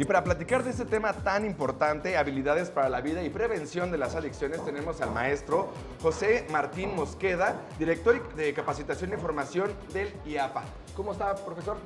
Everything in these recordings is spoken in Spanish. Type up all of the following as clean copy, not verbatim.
Y para platicar de este tema tan importante, habilidades para la vida y prevención de las adicciones, tenemos al maestro José Martín Mosqueda, director de Capacitación y Formación del IAPA. ¿Cómo está, profesor?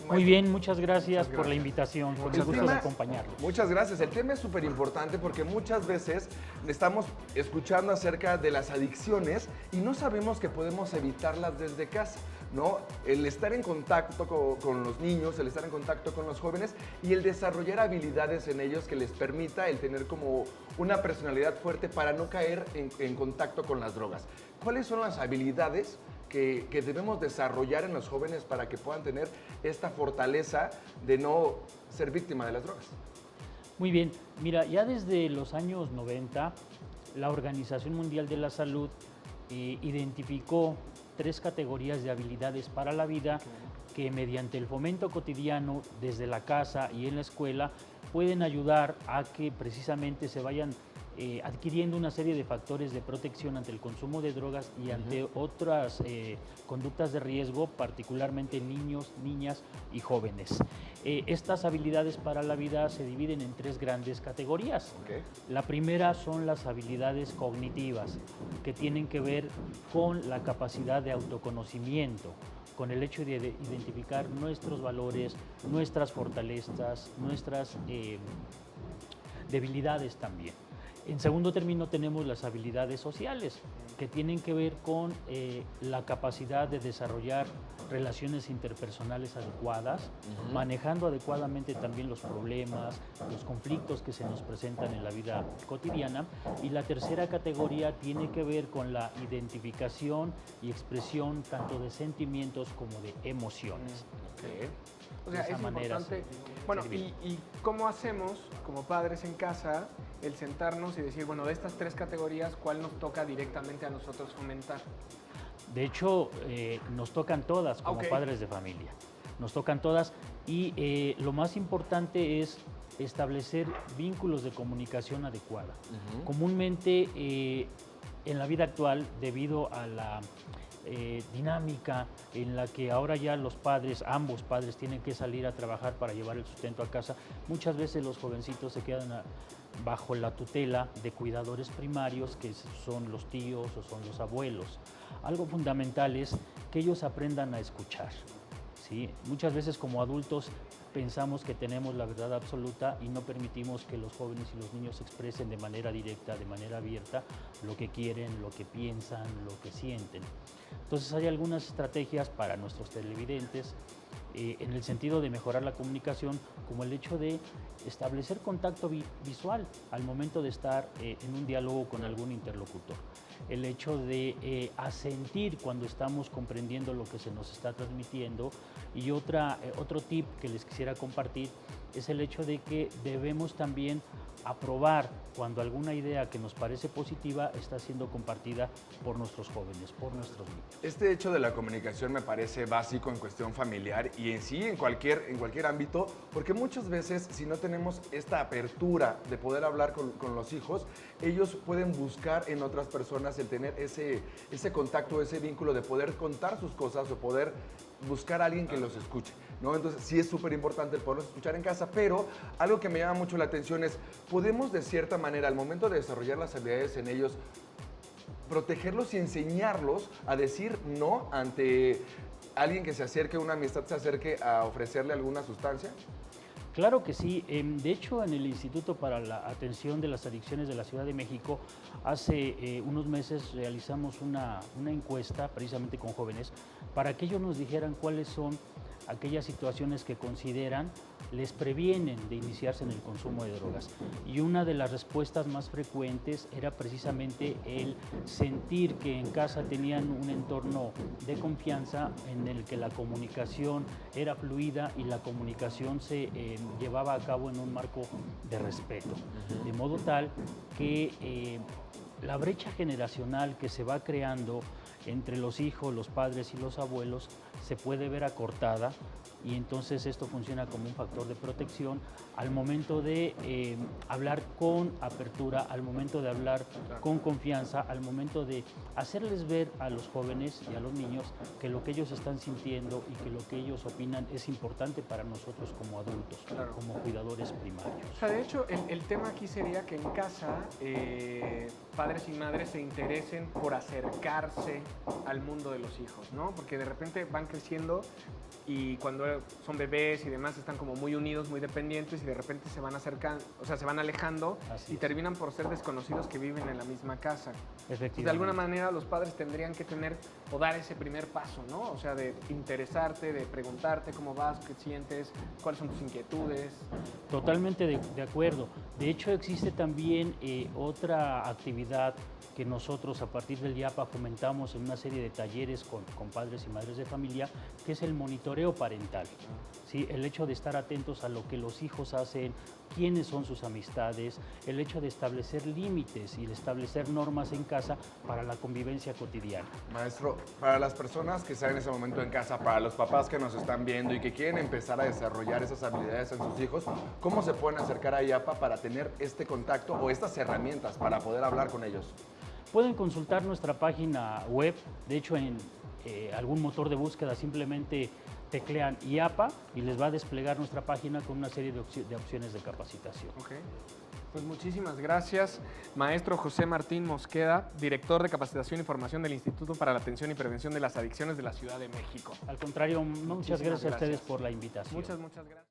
Muy bien, muchas gracias por la invitación, con el gusto de acompañarlos. Muchas gracias. El tema es súper importante porque muchas veces estamos escuchando acerca de las adicciones y no sabemos que podemos evitarlas desde casa, ¿no? El estar en contacto con los niños, el estar en contacto con los jóvenes y el desarrollar habilidades en ellos que les permita el tener como una personalidad fuerte para no caer en contacto con las drogas. ¿Cuáles son las habilidades que debemos desarrollar en los jóvenes para que puedan tener esta fortaleza de no ser víctima de las drogas? Muy bien, mira, ya desde los años 90, la Organización Mundial de la Salud identificó 3 categorías de habilidades para la vida que mediante el fomento cotidiano desde la casa y en la escuela pueden ayudar a que precisamente se vayan adquiriendo una serie de factores de protección ante el consumo de drogas y ante otras conductas de riesgo, particularmente en niños, niñas y jóvenes. Estas habilidades para la vida se dividen en 3 grandes categorías. Okay. La primera son las habilidades cognitivas, que tienen que ver con la capacidad de autoconocimiento, con el hecho de identificar nuestros valores, nuestras fortalezas, nuestras debilidades también. En segundo término tenemos las habilidades sociales, que tienen que ver con la capacidad de desarrollar relaciones interpersonales adecuadas, manejando adecuadamente también los problemas, los conflictos que se nos presentan en la vida cotidiana. Y la tercera categoría tiene que ver con la identificación y expresión tanto de sentimientos como de emociones. Okay. O sea, es importante. Bueno, ¿y cómo hacemos como padres en casa el sentarnos y decir, bueno, de estas 3 categorías, ¿cuál nos toca directamente a nosotros fomentar? De hecho, nos tocan todas como padres de familia. Nos tocan todas y lo más importante es establecer vínculos de comunicación adecuada. Comúnmente en la vida actual, debido a la dinámica en la que ahora ya los padres, ambos padres, tienen que salir a trabajar para llevar el sustento a casa, muchas veces los jovencitos se quedan bajo la tutela de cuidadores primarios, que son los tíos o son los abuelos. Algo fundamental es que ellos aprendan a escuchar, ¿sí? Muchas veces como adultos pensamos que tenemos la verdad absoluta y no permitimos que los jóvenes y los niños expresen de manera directa, de manera abierta, lo que quieren, lo que piensan, lo que sienten. Entonces hay algunas estrategias para nuestros televidentes en el sentido de mejorar la comunicación, como el hecho de establecer contacto visual al momento de estar en un diálogo con algún interlocutor. El hecho de asentir cuando estamos comprendiendo lo que se nos está transmitiendo. Y otro tip que les quisiera compartir es el hecho de que debemos también aprobar cuando alguna idea que nos parece positiva está siendo compartida por nuestros jóvenes, por nuestros niños. Este hecho de la comunicación me parece básico en cuestión familiar y en sí en cualquier ámbito, porque muchas veces si no tenemos esta apertura de poder hablar con los hijos, ellos pueden buscar en otras personas el tener ese contacto, ese vínculo de poder contar sus cosas o poder buscar a alguien que los escuche, ¿no? Entonces sí es súper importante el poderlos escuchar en casa, pero algo que me llama mucho la atención es, podemos de cierta manera al momento de desarrollar las habilidades en ellos, protegerlos y enseñarlos a decir no ante alguien que se acerque, una amistad se acerque a ofrecerle alguna sustancia. Claro que sí. De hecho, en el Instituto para la Atención de las Adicciones de la Ciudad de México, hace unos meses realizamos una encuesta precisamente con jóvenes para que ellos nos dijeran cuáles son aquellas situaciones que consideran les previenen de iniciarse en el consumo de drogas. Y una de las respuestas más frecuentes era precisamente el sentir que en casa tenían un entorno de confianza en el que la comunicación era fluida y la comunicación se llevaba a cabo en un marco de respeto. De modo tal que la brecha generacional que se va creando entre los hijos, los padres y los abuelos se puede ver acortada, y entonces esto funciona como un factor de protección al momento de hablar con apertura, al momento de hablar con confianza, al momento de hacerles ver a los jóvenes y a los niños que lo que ellos están sintiendo y que lo que ellos opinan es importante para nosotros como adultos, como cuidadores primarios. O sea, de hecho, el tema aquí sería que en casa padres y madres se interesen por acercarse al mundo de los hijos, ¿no? Porque de repente van creciendo y cuando son bebés y demás están como muy unidos, muy dependientes, y de repente se van acercando, o sea, se van alejando y terminan por ser desconocidos que viven en la misma casa. Efectivamente. De alguna manera los padres tendrían que tener o dar ese primer paso, ¿no? O sea, de interesarte, de preguntarte cómo vas, qué sientes, cuáles son tus inquietudes. Totalmente de acuerdo. De hecho, existe también otra actividad que nosotros a partir del IAPA fomentamos en una serie de talleres con padres y madres de familia, que es el monitoreo parental. ¿Sí? El hecho de estar atentos a lo que los hijos hacen, quiénes son sus amistades, el hecho de establecer límites y de establecer normas en casa para la convivencia cotidiana. Maestro, para las personas que están en ese momento en casa, para los papás que nos están viendo y que quieren empezar a desarrollar esas habilidades en sus hijos, ¿cómo se pueden acercar a IAPA para tener este contacto o estas herramientas para poder hablar con ellos? Pueden consultar nuestra página web, de hecho en algún motor de búsqueda simplemente teclean IAPA y les va a desplegar nuestra página con una serie de opciones de capacitación. Okay. Pues muchísimas gracias, maestro José Martín Mosqueda, director de Capacitación y Formación del Instituto para la Atención y Prevención de las Adicciones de la Ciudad de México. Al contrario, muchas gracias a ustedes por la invitación. Muchas gracias.